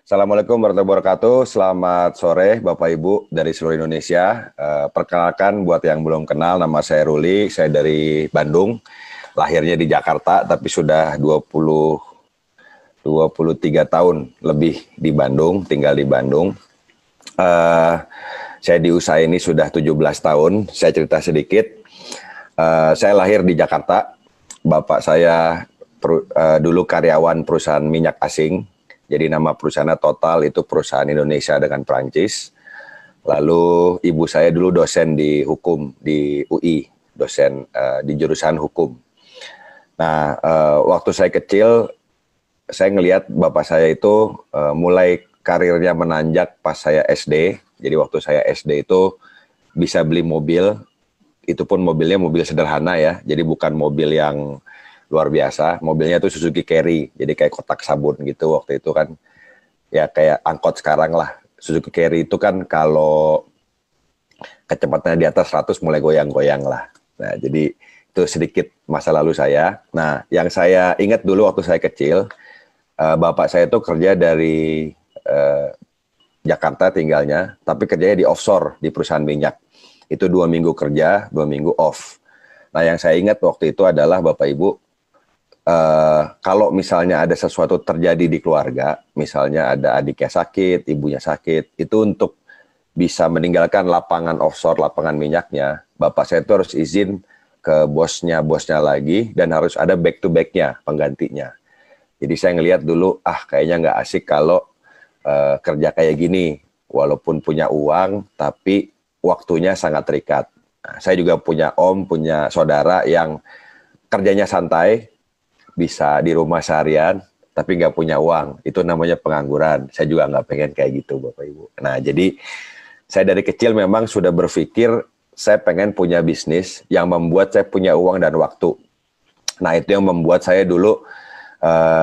Assalamualaikum warahmatullahi wabarakatuh. Selamat sore Bapak Ibu dari seluruh Indonesia. Perkenalkan buat yang belum kenal, nama saya Ruli. Saya dari Bandung. Lahirnya di Jakarta, tapi sudah 23 tahun lebih di Bandung, tinggal di Bandung. Saya di usaha ini sudah 17 tahun. Saya cerita sedikit. Saya lahir di Jakarta. Bapak saya dulu karyawan perusahaan minyak asing. Jadi nama perusahaannya Total, itu perusahaan Indonesia dengan Prancis. Lalu ibu saya dulu dosen di hukum di UI, dosen di jurusan hukum. Nah, waktu saya kecil, saya ngelihat bapak saya itu mulai karirnya menanjak pas saya SD. Jadi waktu saya SD itu bisa beli mobil, itu pun mobilnya mobil sederhana ya. Jadi bukan mobil yang luar biasa, mobilnya itu Suzuki Carry, jadi kayak kotak sabun gitu waktu itu kan, ya kayak angkot sekarang lah. Suzuki Carry itu kan kalau kecepatannya di atas 100 mulai goyang-goyang lah. Nah, jadi itu sedikit masa lalu saya. Nah, yang saya ingat dulu waktu saya kecil, bapak saya itu kerja dari Jakarta tinggalnya, tapi kerjanya di offshore, di perusahaan minyak. Itu 2 minggu kerja, 2 minggu off. Nah, yang saya ingat waktu itu adalah Bapak Ibu, kalau misalnya ada sesuatu terjadi di keluarga, misalnya ada adiknya sakit, ibunya sakit, itu untuk bisa meninggalkan lapangan offshore, lapangan minyaknya, bapak saya itu harus izin ke bosnya lagi, dan harus ada back to back-nya, penggantinya. Jadi saya ngelihat dulu, kayaknya nggak asik kalau kerja kayak gini, walaupun punya uang, tapi waktunya sangat terikat. Nah, saya juga punya punya saudara yang kerjanya santai, bisa di rumah seharian, tapi nggak punya uang. Itu namanya pengangguran. Saya juga nggak pengen kayak gitu, Bapak Ibu. Nah, jadi saya dari kecil memang sudah berpikir saya pengen punya bisnis yang membuat saya punya uang dan waktu. Nah, itu yang membuat saya dulu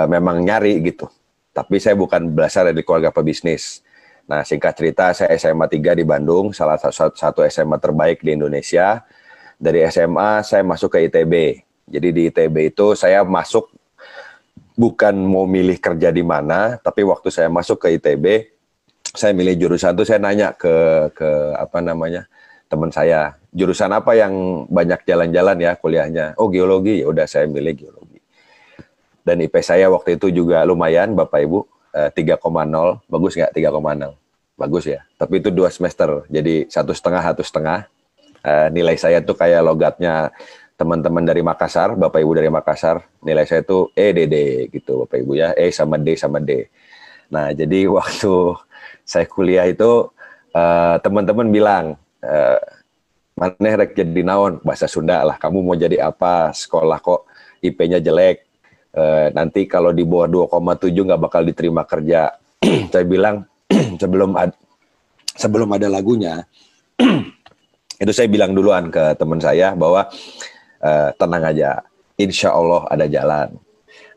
memang nyari gitu. Tapi saya bukan berasal dari keluarga pebisnis. Nah, singkat cerita, saya SMA 3 di Bandung, salah satu SMA terbaik di Indonesia. Dari SMA, saya masuk ke ITB. Jadi di ITB itu saya masuk bukan mau milih kerja di mana, tapi waktu saya masuk ke ITB, saya milih jurusan itu saya nanya ke teman saya, jurusan apa yang banyak jalan-jalan ya kuliahnya? Oh, geologi. Ya udah saya milih geologi. Dan IP saya waktu itu juga lumayan, Bapak Ibu, 3,0. Bagus nggak 3,0? Bagus ya. Tapi itu 2 semester, jadi 1,5. Nilai saya tuh kayak logatnya teman-teman dari Makassar, Bapak Ibu dari Makassar, nilai saya itu EDD gitu, Bapak Ibu ya, E sama D sama D. Nah, jadi waktu saya kuliah itu teman-teman bilang, maneh rek jadi naon, bahasa Sunda lah, kamu mau jadi apa, sekolah kok IP-nya jelek, nanti kalau di bawah 2,7 nggak bakal diterima kerja. Saya bilang, sebelum ada lagunya, itu saya bilang duluan ke teman saya bahwa tenang aja, insya Allah ada jalan.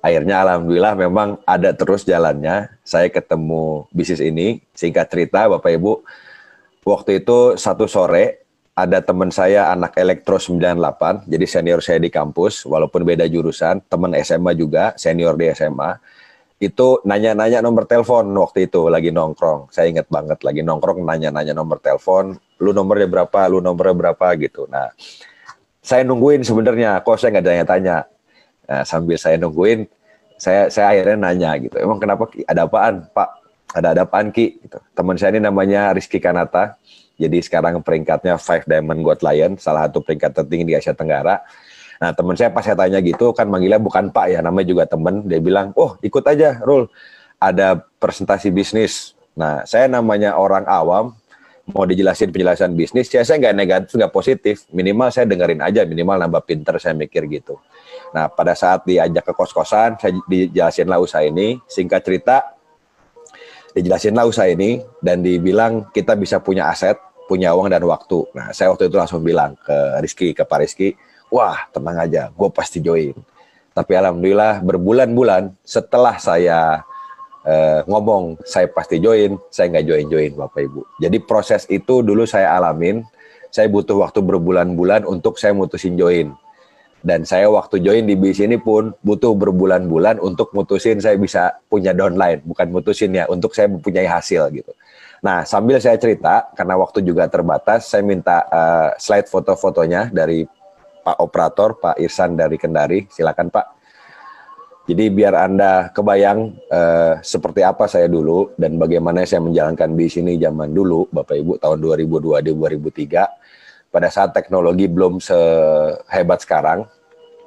Akhirnya alhamdulillah memang ada terus jalannya. Saya ketemu bisnis ini. Singkat cerita Bapak Ibu, waktu itu satu sore ada teman saya anak elektro 98, jadi senior saya di kampus, walaupun beda jurusan, teman SMA juga, senior di SMA, itu nanya-nanya nomor telepon waktu itu lagi nongkrong. Saya ingat banget lagi nongkrong nanya-nanya nomor telepon, lu nomornya berapa gitu. Nah, saya nungguin sebenarnya, kok saya nggak tanya-tanya. Nah, sambil saya nungguin, saya akhirnya nanya gitu, emang kenapa Ki? Ada apaan Pak? Ada apaan Ki? Gitu. Teman saya ini namanya Rizky Kanata, jadi sekarang peringkatnya 5 Diamond Gold Lion, salah satu peringkat tertinggi di Asia Tenggara. Nah, teman saya pas saya tanya gitu, kan manggilnya bukan Pak ya, namanya juga teman, dia bilang, oh ikut aja Rul, ada presentasi bisnis. Nah, saya namanya orang awam, mau dijelasin penjelasan bisnis, ya saya nggak negatif, nggak positif. Minimal saya dengerin aja, minimal nambah pinter, saya mikir gitu. Nah, pada saat diajak ke kos-kosan, saya dijelasinlah usaha ini. Singkat cerita, dijelasinlah usaha ini, dan dibilang kita bisa punya aset, punya uang dan waktu. Nah, saya waktu itu langsung bilang ke Pak Rizky, wah tenang aja, gue pasti join. Tapi alhamdulillah berbulan-bulan setelah saya ngomong saya pasti join, saya nggak join Bapak Ibu. Jadi proses itu dulu saya alamin, saya butuh waktu berbulan-bulan untuk saya mutusin join. Dan saya waktu join di bis ini pun butuh berbulan-bulan untuk mutusin saya bisa punya downline, bukan mutusin ya, untuk saya mempunyai hasil gitu. Nah, sambil saya cerita, karena waktu juga terbatas, saya minta slide foto-fotonya dari Pak Operator, Pak Irsan dari Kendari. Silakan Pak. Jadi biar Anda kebayang seperti apa saya dulu dan bagaimana saya menjalankan bis ini zaman dulu, Bapak Ibu, tahun 2002-2003. Pada saat teknologi belum sehebat sekarang.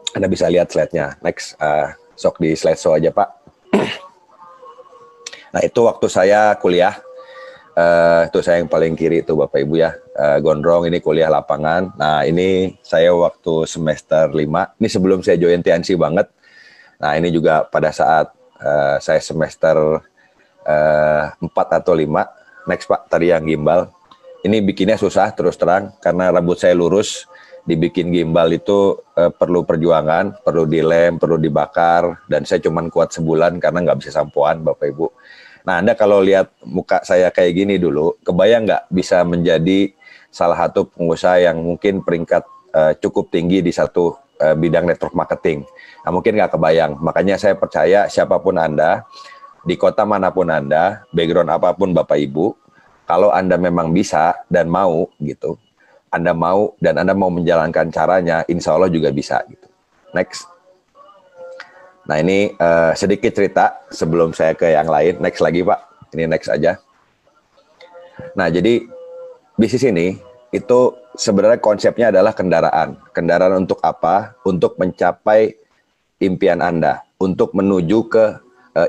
Anda bisa lihat slide-nya. Next, sok di slide show aja Pak. Nah itu waktu saya kuliah, itu saya yang paling kiri itu Bapak Ibu ya, gondrong ini kuliah lapangan. Nah ini saya waktu semester 5, ini sebelum saya join TNC banget. Nah ini juga pada saat saya semester 4 atau 5. Next Pak, tadi yang gimbal. Ini bikinnya susah terus terang, karena rambut saya lurus. Dibikin gimbal itu perlu perjuangan, perlu dilem, perlu dibakar, dan saya cuman kuat sebulan karena nggak bisa sampoan, Bapak Ibu. Nah, Anda kalau lihat muka saya kayak gini dulu, kebayang nggak bisa menjadi salah satu pengusaha yang mungkin peringkat cukup tinggi di satu bidang network marketing. Nah, mungkin nggak kebayang. Makanya saya percaya siapapun Anda, di kota manapun Anda, background apapun Bapak Ibu, kalau Anda memang bisa dan mau gitu, Anda mau dan Anda mau menjalankan caranya, insya Allah juga bisa. Gitu. Next. Nah ini sedikit cerita sebelum saya ke yang lain. Next lagi Pak, ini next aja. Nah jadi bisnis ini itu sebenarnya konsepnya adalah kendaraan. Kendaraan untuk apa? Untuk mencapai impian Anda, untuk menuju ke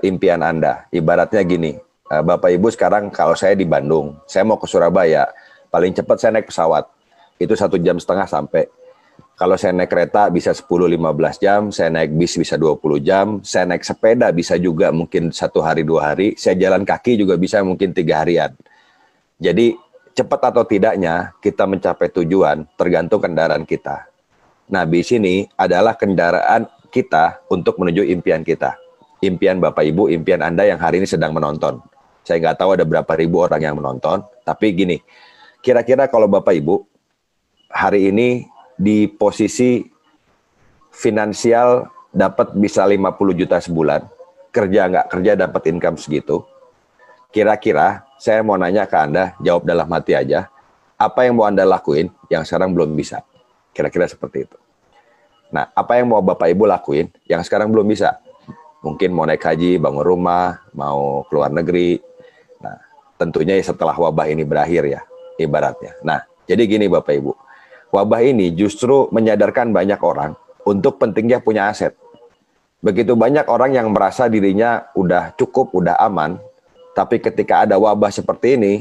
impian Anda. Ibaratnya gini, Bapak Ibu sekarang kalau saya di Bandung, saya mau ke Surabaya, paling cepat saya naik pesawat. Itu 1,5 jam sampai. Kalau saya naik kereta bisa 10-15 jam, saya naik bis bisa 20 jam, saya naik sepeda bisa juga mungkin 1 hari 2 hari, saya jalan kaki juga bisa mungkin 3 harian. Jadi cepat atau tidaknya kita mencapai tujuan tergantung kendaraan kita. Nah bis ini adalah kendaraan kita untuk menuju impian kita. Impian Bapak Ibu, impian Anda yang hari ini sedang menonton. Saya nggak tahu ada berapa ribu orang yang menonton, tapi gini, kira-kira kalau Bapak Ibu hari ini di posisi finansial dapat bisa 50 juta sebulan, kerja nggak kerja dapat income segitu, kira-kira saya mau nanya ke Anda, jawab dalam hati aja, apa yang mau Anda lakuin yang sekarang belum bisa? Kira-kira seperti itu. Nah, apa yang mau Bapak Ibu lakuin yang sekarang belum bisa? Mungkin mau naik haji, bangun rumah, mau keluar negeri. Nah, tentunya setelah wabah ini berakhir ya, ibaratnya. Nah, jadi gini Bapak Ibu, wabah ini justru menyadarkan banyak orang untuk pentingnya punya aset. Begitu banyak orang yang merasa dirinya udah cukup, udah aman, tapi ketika ada wabah seperti ini,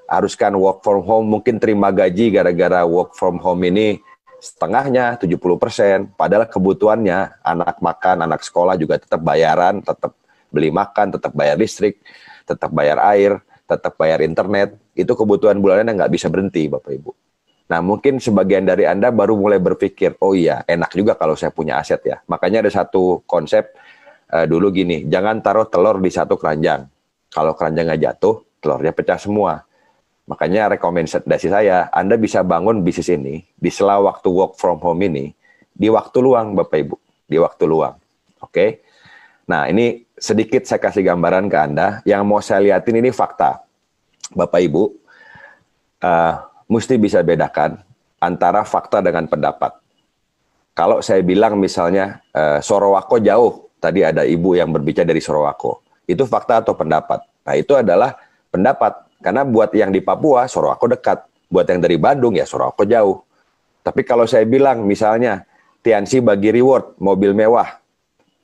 haruskan work from home, mungkin terima gaji gara-gara work from home ini setengahnya, 70%, padahal kebutuhannya, anak makan, anak sekolah juga tetap bayaran, tetap beli makan, tetap bayar listrik, tetap bayar air, tetap bayar internet, itu kebutuhan bulanannya nggak bisa berhenti, Bapak Ibu. Nah, mungkin sebagian dari Anda baru mulai berpikir, oh iya, enak juga kalau saya punya aset ya. Makanya ada satu konsep dulu gini, jangan taruh telur di satu keranjang. Kalau keranjangnya jatuh, telurnya pecah semua. Makanya rekomendasi saya, Anda bisa bangun bisnis ini di sela waktu work from home ini, di waktu luang Bapak Ibu, di waktu luang. Oke? Nah, ini sedikit saya kasih gambaran ke Anda. Yang mau saya lihatin ini fakta. Bapak Ibu, mesti bisa bedakan antara fakta dengan pendapat. Kalau saya bilang misalnya Sorowako jauh, tadi ada ibu yang berbicara dari Sorowako, itu fakta atau pendapat? Nah itu adalah pendapat, karena buat yang di Papua Sorowako dekat, buat yang dari Bandung ya Sorowako jauh. Tapi kalau saya bilang misalnya Tiansi bagi reward mobil mewah,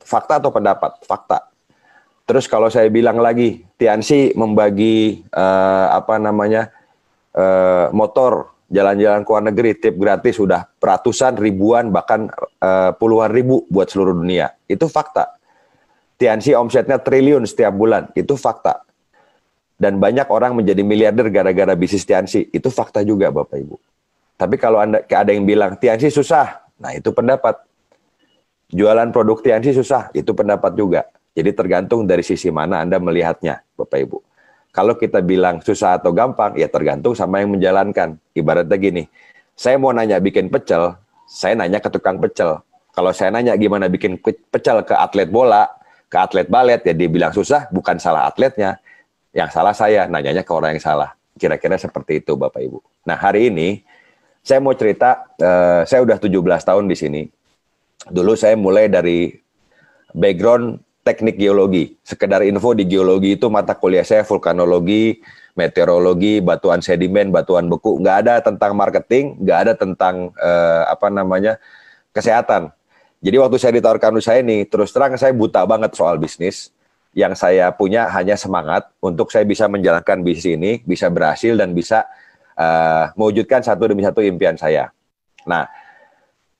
fakta atau pendapat? Fakta. Terus kalau saya bilang lagi Tiansi membagi motor jalan-jalan ke luar negeri tip gratis sudah ratusan ribuan bahkan puluhan ribu buat seluruh dunia, itu fakta. Tiansi omsetnya triliun setiap bulan, itu fakta. Dan banyak orang menjadi miliarder gara-gara bisnis Tiansi, itu fakta juga Bapak Ibu. Tapi kalau ada yang bilang Tiansi susah, nah itu pendapat. Jualan produk Tiansi susah, itu pendapat juga. Jadi tergantung dari sisi mana Anda melihatnya Bapak Ibu. Kalau kita bilang susah atau gampang, ya tergantung sama yang menjalankan. Ibaratnya gini, saya mau nanya bikin pecel, saya nanya ke tukang pecel. Kalau saya nanya gimana bikin pecel ke atlet bola, ke atlet balet, ya dia bilang susah, bukan salah atletnya. Yang salah saya, nanyanya ke orang yang salah. Kira-kira seperti itu Bapak Ibu. Nah hari ini, saya mau cerita, saya udah 17 tahun di sini. Dulu saya mulai dari background teknik geologi. Sekedar info, di geologi itu mata kuliah saya vulkanologi, meteorologi, batuan sedimen, batuan beku. Nggak ada tentang marketing, nggak ada tentang kesehatan. Jadi waktu saya ditawarkan usaha ini, terus terang saya buta banget soal bisnis. Yang saya punya hanya semangat untuk saya bisa menjalankan bisnis ini, bisa berhasil dan bisa mewujudkan satu demi satu impian saya. Nah,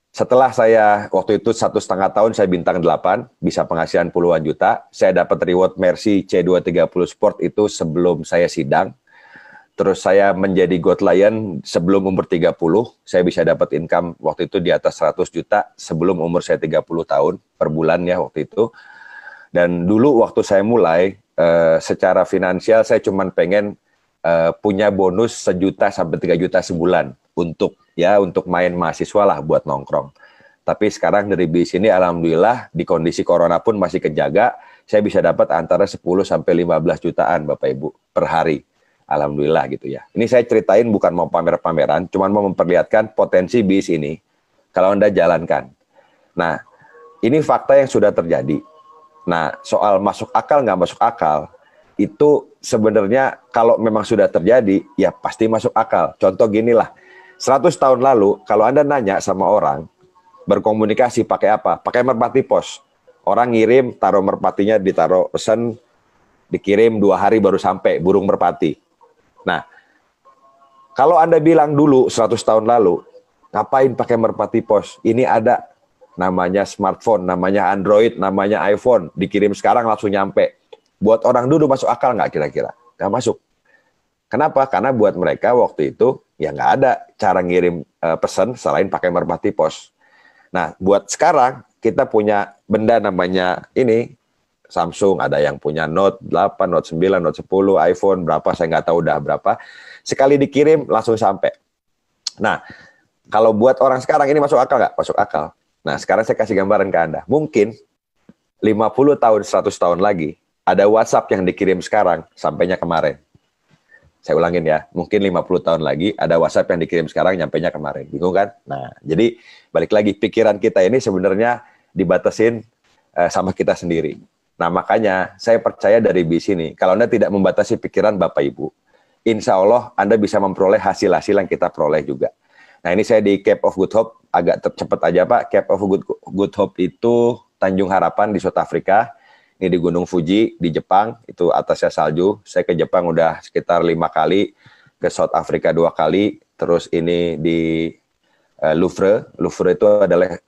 setelah saya waktu itu 1,5 tahun saya bintang 8, bisa penghasilan puluhan juta. Saya dapat reward Mercy C230 Sport itu sebelum saya sidang. Terus saya menjadi God Lion sebelum umur 30, saya bisa dapat income waktu itu di atas 100 juta sebelum umur saya 30 tahun per bulan ya waktu itu. Dan dulu waktu saya mulai, secara finansial saya cuma pengen punya bonus 1 juta sampai 3 juta sebulan untuk main mahasiswa lah buat nongkrong. Tapi sekarang dari bisnis ini alhamdulillah di kondisi corona pun masih kejaga, saya bisa dapat antara 10 sampai 15 jutaan Bapak Ibu per hari. Alhamdulillah gitu ya. Ini saya ceritain bukan mau pamer-pameran, cuma mau memperlihatkan potensi bisnis ini kalau Anda jalankan. Nah, ini fakta yang sudah terjadi. Nah, soal masuk akal nggak masuk akal, itu sebenarnya kalau memang sudah terjadi, ya pasti masuk akal. Contoh gini lah, 100 tahun lalu, kalau Anda nanya sama orang, berkomunikasi pakai apa? Pakai merpati pos. Orang ngirim, taruh merpatinya, ditaruh pesan, dikirim 2 hari baru sampai, burung merpati. Nah, kalau Anda bilang dulu 100 tahun lalu, ngapain pakai merpati pos? Ini ada namanya smartphone, namanya Android, namanya iPhone, dikirim sekarang langsung nyampe. Buat orang dulu masuk akal nggak kira-kira? Nggak masuk. Kenapa? Karena buat mereka waktu itu ya nggak ada cara ngirim pesan selain pakai merpati pos. Nah, buat sekarang kita punya benda namanya ini, Samsung, ada yang punya Note 8, Note 9, Note 10, iPhone berapa, saya nggak tahu udah berapa. Sekali dikirim langsung sampai. Nah, kalau buat orang sekarang ini masuk akal nggak? Masuk akal. Nah, sekarang saya kasih gambaran ke Anda. Mungkin 50 tahun, 100 tahun lagi, ada WhatsApp yang dikirim sekarang, sampainya kemarin. Saya ulangin ya, mungkin 50 tahun lagi, ada WhatsApp yang dikirim sekarang, nyampainya kemarin. Bingung kan? Nah, jadi balik lagi, pikiran kita ini sebenarnya dibatasin sama kita sendiri. Nah, makanya saya percaya dari bis ini, kalau Anda tidak membatasi pikiran Bapak Ibu, insya Allah Anda bisa memperoleh hasil-hasil yang kita peroleh juga. Nah, ini saya di Cape of Good Hope, agak cepat aja Pak. Cape of Good Hope itu Tanjung Harapan di South Africa. Ini di Gunung Fuji, di Jepang, itu atasnya salju. Saya ke Jepang udah sekitar 5 kali, ke South Africa 2 kali, terus ini di Louvre. Louvre itu adalah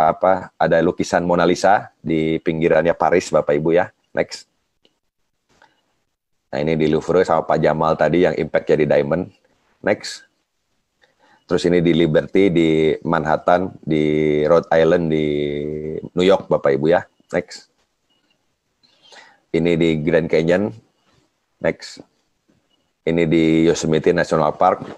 ada lukisan Mona Lisa di pinggirannya Paris, Bapak Ibu ya. Next. Nah, ini di Louvre sama Pak Jamal tadi yang impact jadi diamond. Next. Terus ini di Liberty, di Manhattan, di Rhode Island, di New York, Bapak Ibu ya. Next. Ini di Grand Canyon. Next. Ini di Yosemite National Park.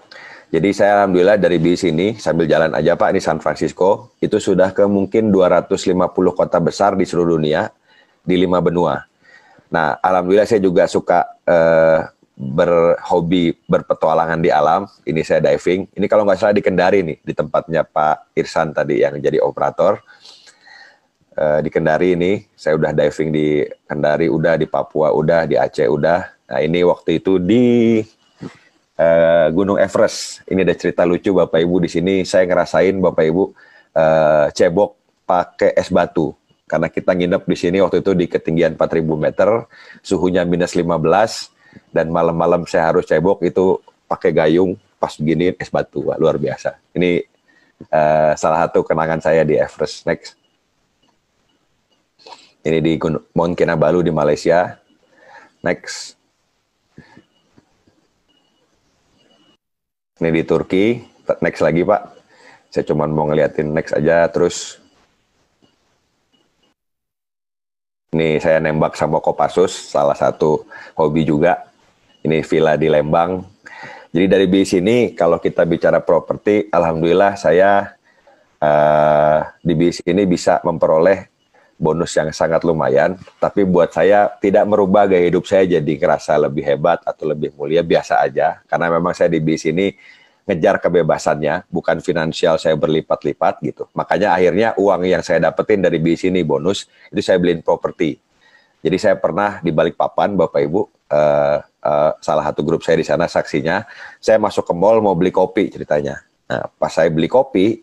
Jadi saya alhamdulillah dari bis ini, sambil jalan aja Pak, ini San Francisco, itu sudah ke mungkin 250 kota besar di seluruh dunia, di 5 benua. Nah, alhamdulillah saya juga suka berhobi berpetualangan di alam. Ini saya diving. Ini kalau nggak salah di Kendari nih, di tempatnya Pak Irsan tadi yang jadi operator. Di Kendari ini, saya udah diving di Kendari, udah di Papua, udah di Aceh, udah. Nah, ini waktu itu di Gunung Everest. Ini ada cerita lucu Bapak Ibu di sini. Saya ngerasain Bapak Ibu cebok pakai es batu. Karena kita nginep di sini waktu itu di ketinggian 4.000 meter, suhunya minus 15, dan malam-malam saya harus cebok itu pakai gayung, pas begini es batu. Wah, luar biasa. Ini salah satu kenangan saya di Everest. Next. Ini di Mount Kinabalu di Malaysia. Next. Ini di Turki. Next lagi Pak. Saya cuma mau ngeliatin next aja. Terus ini saya nembak sama Kopassus, salah satu hobi juga. Ini villa di Lembang. Jadi dari bis ini, kalau kita bicara properti, alhamdulillah saya di bis ini bisa memperoleh bonus yang sangat lumayan, tapi buat saya tidak merubah gaya hidup saya jadi ngerasa lebih hebat atau lebih mulia, biasa aja. Karena memang saya di bis ini ngejar kebebasannya, bukan finansial saya berlipat-lipat gitu. Makanya akhirnya uang yang saya dapetin dari bis ini bonus, itu saya beliin properti. Jadi saya pernah di Balikpapan, Bapak Ibu, salah satu grup saya di sana saksinya, saya masuk ke mall mau beli kopi ceritanya. Nah, pas saya beli kopi,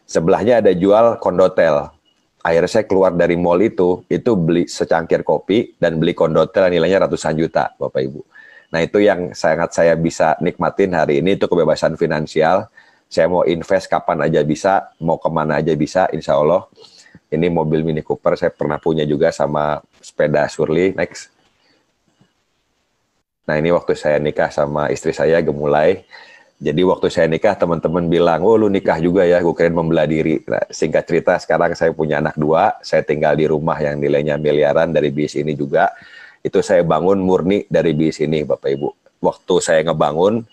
sebelahnya ada jual kondotel. Akhirnya saya keluar dari mall itu beli secangkir kopi dan beli kondotel nilainya ratusan juta, Bapak Ibu. Nah itu yang sangat saya bisa nikmatin hari ini, itu kebebasan finansial. Saya mau invest kapan aja bisa, mau kemana aja bisa, insya Allah. Ini mobil Mini Cooper saya pernah punya juga sama sepeda Surly, next. Nah ini waktu saya nikah sama istri saya, Gemulai. Jadi waktu saya nikah teman-teman bilang, oh lu nikah juga ya, gue kirain membelah diri. Nah, singkat cerita sekarang saya punya anak 2, saya tinggal di rumah yang nilainya miliaran dari bis ini juga. Itu saya bangun murni dari bis ini Bapak Ibu. Waktu saya ngebangun,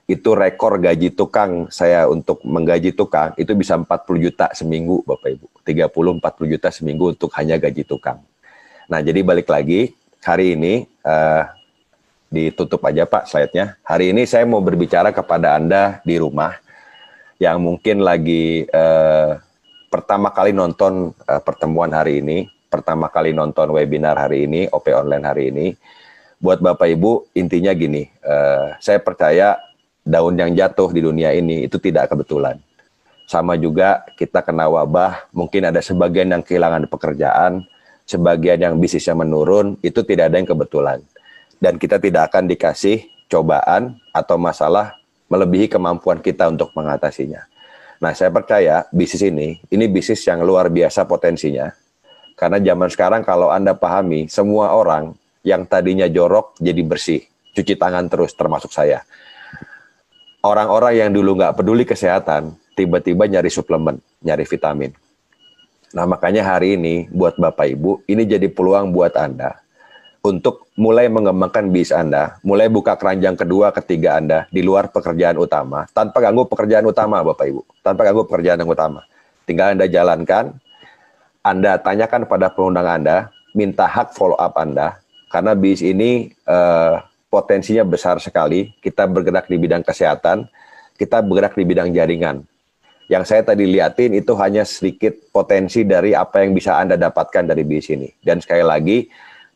itu rekor gaji tukang saya untuk menggaji tukang, itu bisa 40 juta seminggu Bapak Ibu. 30-40 juta seminggu untuk hanya gaji tukang. Nah jadi balik lagi, hari ini, ditutup aja Pak slide-nya. Hari ini saya mau berbicara kepada Anda di rumah yang mungkin lagi pertama kali nonton pertemuan hari ini, pertama kali nonton webinar hari ini, OP Online hari ini. Buat Bapak Ibu, intinya gini, saya percaya daun yang jatuh di dunia ini itu tidak kebetulan. Sama juga kita kena wabah, mungkin ada sebagian yang kehilangan pekerjaan, sebagian yang bisnisnya menurun, itu tidak ada yang kebetulan. Dan kita tidak akan dikasih cobaan atau masalah melebihi kemampuan kita untuk mengatasinya. Nah, saya percaya bisnis ini bisnis yang luar biasa potensinya. Karena zaman sekarang kalau Anda pahami, semua orang yang tadinya jorok jadi bersih. Cuci tangan terus, termasuk saya. Orang-orang yang dulu nggak peduli kesehatan, tiba-tiba nyari suplemen, nyari vitamin. Nah, makanya hari ini buat Bapak Ibu, ini jadi peluang buat Anda untuk mulai mengembangkan bisnis Anda, mulai buka keranjang kedua, ketiga Anda di luar pekerjaan utama, tanpa ganggu pekerjaan utama Bapak Ibu, tanpa ganggu pekerjaan yang utama. Tinggal Anda jalankan, Anda tanyakan pada pengundang Anda, minta hak follow up Anda, karena bisnis ini potensinya besar sekali. Kita bergerak di bidang kesehatan, kita bergerak di bidang jaringan. Yang saya tadi liatin itu hanya sedikit potensi dari apa yang bisa Anda dapatkan dari bisnis ini. Dan sekali lagi,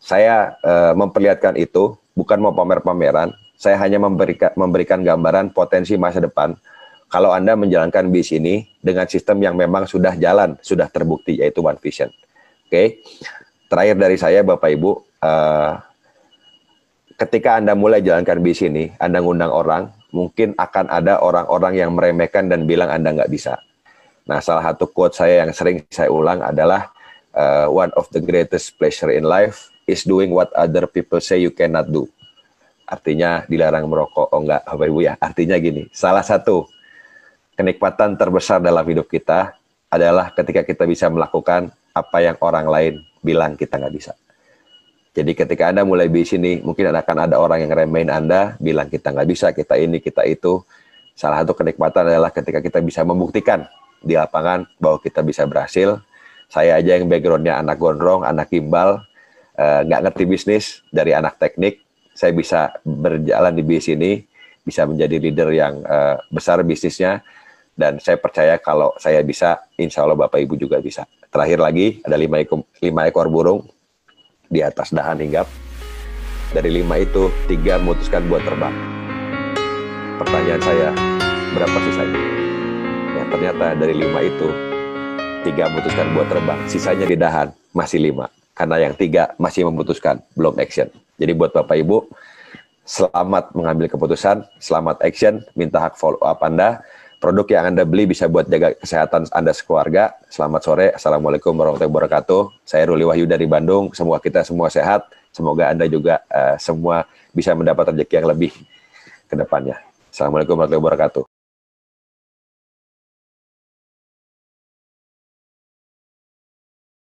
saya memperlihatkan itu, bukan mau pamer-pameran, saya hanya memberikan gambaran potensi masa depan kalau Anda menjalankan bisnis ini dengan sistem yang memang sudah jalan, sudah terbukti, yaitu One Vision. Oke, terakhir dari saya Bapak Ibu, ketika Anda mulai jalankan bisnis ini, Anda ngundang orang, mungkin akan ada orang-orang yang meremehkan dan bilang Anda nggak bisa. Nah, salah satu quote saya yang sering saya ulang adalah, one of the greatest pleasure in life is doing what other people say you cannot do. Artinya dilarang merokok. Oh enggak, Bapak Ibu ya. Artinya gini, salah satu kenikmatan terbesar dalam hidup kita adalah ketika kita bisa melakukan apa yang orang lain bilang kita nggak bisa. Jadi ketika Anda mulai bisnis ini, mungkin akan ada orang yang remehin Anda, bilang kita nggak bisa, kita ini, kita itu. Salah satu kenikmatan adalah ketika kita bisa membuktikan di lapangan bahwa kita bisa berhasil. Saya aja yang background-nya anak gondrong, anak gimbal, nggak ngerti bisnis, dari anak teknik, saya bisa berjalan di bisnis ini, bisa menjadi leader yang besar bisnisnya, dan saya percaya kalau saya bisa, insya Allah Bapak Ibu juga bisa. Terakhir lagi, ada 5 ekor burung di atas dahan hinggap. Dari 5 itu, 3 memutuskan buat terbang. Pertanyaan saya, berapa sisanya? Ya, ternyata dari 5 itu, 3 memutuskan buat terbang, sisanya di dahan, masih 5. Karena yang 3 masih memutuskan, belum action. Jadi buat Bapak Ibu, selamat mengambil keputusan, selamat action, minta hak follow up Anda. Produk yang Anda beli bisa buat jaga kesehatan Anda sekeluarga. Selamat sore, Assalamualaikum warahmatullahi wabarakatuh. Saya Ruli Wahyu dari Bandung, semoga kita semua sehat. Semoga Anda juga semua bisa mendapat rezeki yang lebih ke depannya. Assalamualaikum warahmatullahi wabarakatuh.